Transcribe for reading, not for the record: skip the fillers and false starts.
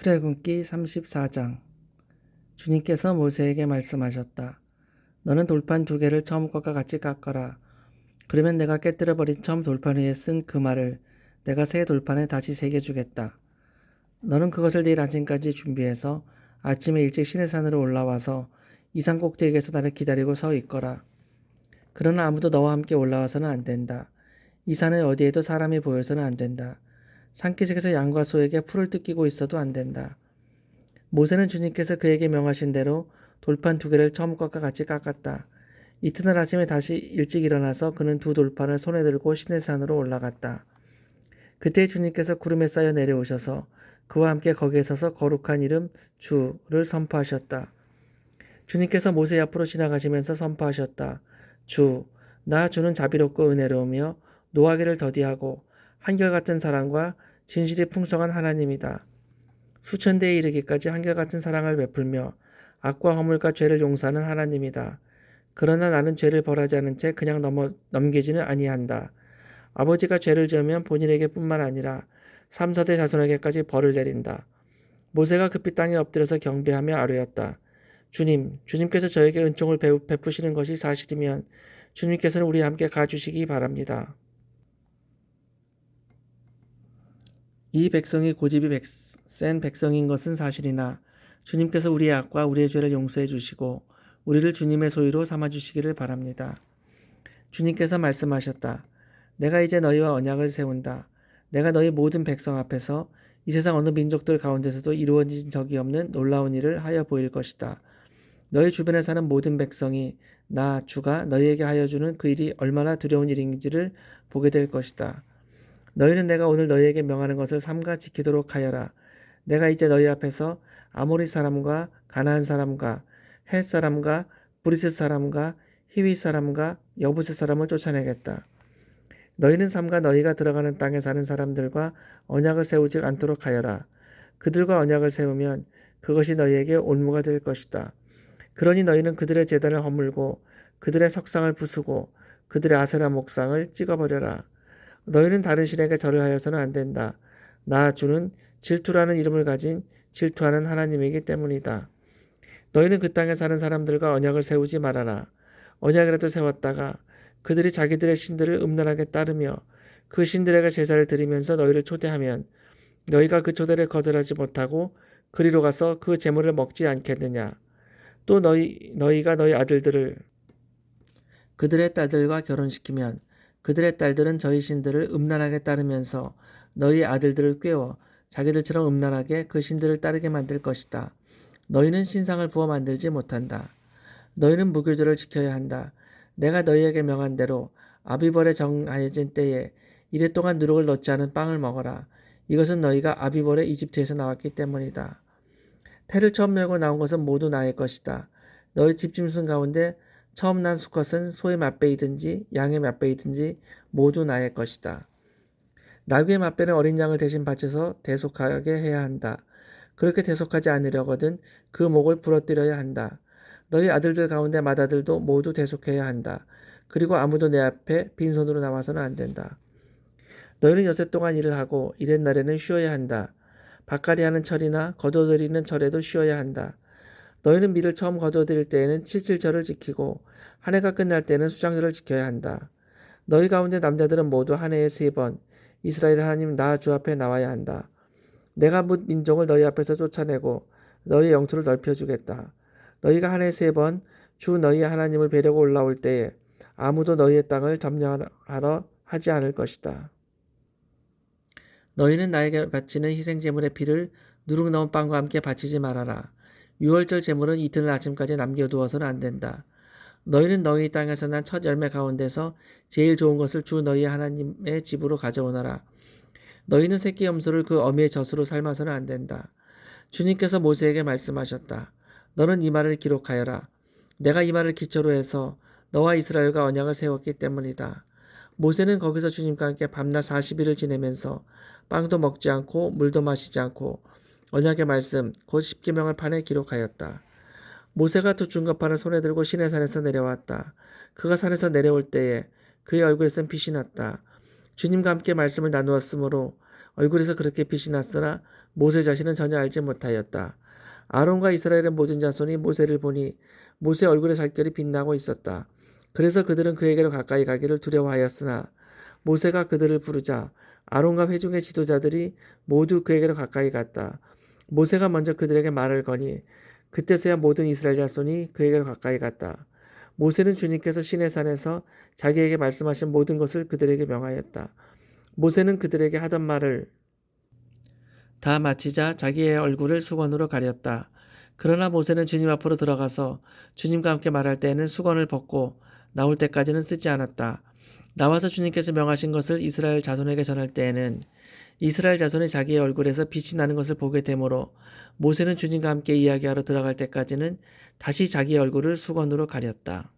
출애굽기 34장. 주님께서 모세에게 말씀하셨다. 너는 돌판 2개를 처음 것과 같이 깎아라. 그러면 내가 깨뜨려 버린 처음 돌판 위에 쓴 그 말을 내가 새 돌판에 다시 새겨 주겠다. 너는 그것을 내일 아침까지 준비해서 아침에 일찍 시내산으로 올라와서 이 산 꼭대기에서 나를 기다리고 서 있거라. 그러나 아무도 너와 함께 올라와서는 안 된다. 이 산의 어디에도 사람이 보여서는 안 된다. 산기슭에서 양과 소에게 풀을 뜯기고 있어도 안 된다. 모세는 주님께서 그에게 명하신 대로 돌판 2개를 처음 것과 같이 깎았다. 이튿날 아침에 다시 일찍 일어나서 그는 2돌판을 손에 들고 시내산으로 올라갔다. 그때 주님께서 구름에 쌓여 내려오셔서 그와 함께 거기에 서서 거룩한 이름 주를 선포하셨다. 주님께서 모세 앞으로 지나가시면서 선포하셨다. 주, 나 주는 자비롭고 은혜로우며 노하기를 더디하고 한결같은 사랑과 진실이 풍성한 하나님이다. 수천 대에 이르기까지 한결같은 사랑을 베풀며 악과 허물과 죄를 용서하는 하나님이다. 그러나 나는 죄를 벌하지 않은 채 그냥 넘기지는 아니한다. 아버지가 죄를 지으면 본인에게 뿐만 아니라 3, 4대 자손에게까지 벌을 내린다. 모세가 급히 땅에 엎드려서 경배하며 아뢰었다. 주님께서 저에게 은총을 베푸시는 것이 사실이면 주님께서는 우리와 함께 가주시기 바랍니다. 이 백성이 고집이 센 백성인 것은 사실이나 주님께서 우리의 악과 우리의 죄를 용서해 주시고 우리를 주님의 소유로 삼아 주시기를 바랍니다. 주님께서 말씀하셨다. 내가 이제 너희와 언약을 세운다. 내가 너희 모든 백성 앞에서 이 세상 어느 민족들 가운데서도 이루어진 적이 없는 놀라운 일을 하여 보일 것이다. 너희 주변에 사는 모든 백성이 나 주가 너희에게 하여 주는 그 일이 얼마나 두려운 일인지를 보게 될 것이다. 너희는 내가 오늘 너희에게 명하는 것을 삼가 지키도록 하여라. 내가 이제 너희 앞에서 아모리 사람과 가나안 사람과 헷 사람과 브리스 사람과 히위 사람과 여부스 사람을 쫓아내겠다. 너희는 삼가 너희가 들어가는 땅에 사는 사람들과 언약을 세우지 않도록 하여라. 그들과 언약을 세우면 그것이 너희에게 올무가 될 것이다. 그러니 너희는 그들의 제단을 허물고 그들의 석상을 부수고 그들의 아세라 목상을 찍어버려라. 너희는 다른 신에게 절을 하여서는 안 된다. 나 주는 질투라는 이름을 가진 질투하는 하나님이기 때문이다. 너희는 그 땅에 사는 사람들과 언약을 세우지 말아라. 언약이라도 세웠다가 그들이 자기들의 신들을 음란하게 따르며 그 신들에게 제사를 드리면서 너희를 초대하면 너희가 그 초대를 거절하지 못하고 그리로 가서 그 제물을 먹지 않겠느냐. 또 너희가 너희 아들들을 그들의 딸들과 결혼시키면 그들의 딸들은 저희 신들을 음란하게 따르면서 너희 아들들을 꾀워 자기들처럼 음란하게 그 신들을 따르게 만들 것이다. 너희는 신상을 부어 만들지 못한다. 너희는 무교절을 지켜야 한다. 내가 너희에게 명한 대로 아비벌에 정해진 때에 이래 동안 누룩을 넣지 않은 빵을 먹어라. 이것은 너희가 아비벌에 이집트에서 나왔기 때문이다. 태를 처음 열고 나온 것은 모두 나의 것이다. 너희 집짐승 가운데 처음 난 수컷은 소의 맏배이든지 양의 맏배이든지 모두 나의 것이다. 나귀의 맏배는 어린 양을 대신 바쳐서 대속하게 해야 한다. 그렇게 대속하지 않으려거든 그 목을 부러뜨려야 한다. 너희 아들들 가운데 맏아들도 모두 대속해야 한다. 그리고 아무도 내 앞에 빈손으로 나와서는 안 된다. 너희는 여세 동안 일을 하고 이른 날에는 쉬어야 한다. 밭갈이 하는 철이나 거두어들이는 철에도 쉬어야 한다. 너희는 밀을 처음 거두어들일 때에는 칠칠절을 지키고 한 해가 끝날 때는 수장절을 지켜야 한다. 너희 가운데 남자들은 모두 한 해에 3번 이스라엘 하나님 나 주 앞에 나와야 한다. 내가 뭇 민족을 너희 앞에서 쫓아내고 너희의 영토를 넓혀주겠다. 너희가 한 해에 3번 주 너희 하나님을 뵈려고 올라올 때에 아무도 너희의 땅을 점령하러 하지 않을 것이다. 너희는 나에게 바치는 희생제물의 피를 누룩 넣은 빵과 함께 바치지 말아라. 유월절 제물은 이튿날 아침까지 남겨두어서는 안 된다. 너희는 너희 땅에서 난 첫 열매 가운데서 제일 좋은 것을 주 너희 하나님의 집으로 가져오너라. 너희는 새끼 염소를 그 어미의 젖으로 삶아서는 안 된다. 주님께서 모세에게 말씀하셨다. 너는 이 말을 기록하여라. 내가 이 말을 기초로 해서 너와 이스라엘과 언약을 세웠기 때문이다. 모세는 거기서 주님과 함께 밤낮 40일을 지내면서 빵도 먹지 않고 물도 마시지 않고 언약의 말씀 곧 십계명을 판에 기록하였다. 모세가 2중갑판을 손에 들고 시내산에서 내려왔다. 그가 산에서 내려올 때에 그의 얼굴에 쓴 빛이 났다. 주님과 함께 말씀을 나누었으므로 얼굴에서 그렇게 빛이 났으나 모세 자신은 전혀 알지 못하였다. 아론과 이스라엘의 모든 자손이 모세를 보니 모세 얼굴의 살결이 빛나고 있었다. 그래서 그들은 그에게로 가까이 가기를 두려워하였으나 모세가 그들을 부르자 아론과 회중의 지도자들이 모두 그에게로 가까이 갔다. 모세가 먼저 그들에게 말을 거니 그때서야 모든 이스라엘 자손이 그에게로 가까이 갔다. 모세는 주님께서 시내산에서 자기에게 말씀하신 모든 것을 그들에게 명하였다. 모세는 그들에게 하던 말을 다 마치자 자기의 얼굴을 수건으로 가렸다. 그러나 모세는 주님 앞으로 들어가서 주님과 함께 말할 때에는 수건을 벗고 나올 때까지는 쓰지 않았다. 나와서 주님께서 명하신 것을 이스라엘 자손에게 전할 때에는 이스라엘 자손이 자기의 얼굴에서 빛이 나는 것을 보게 되므로 모세는 주님과 함께 이야기하러 들어갈 때까지는 다시 자기의 얼굴을 수건으로 가렸다.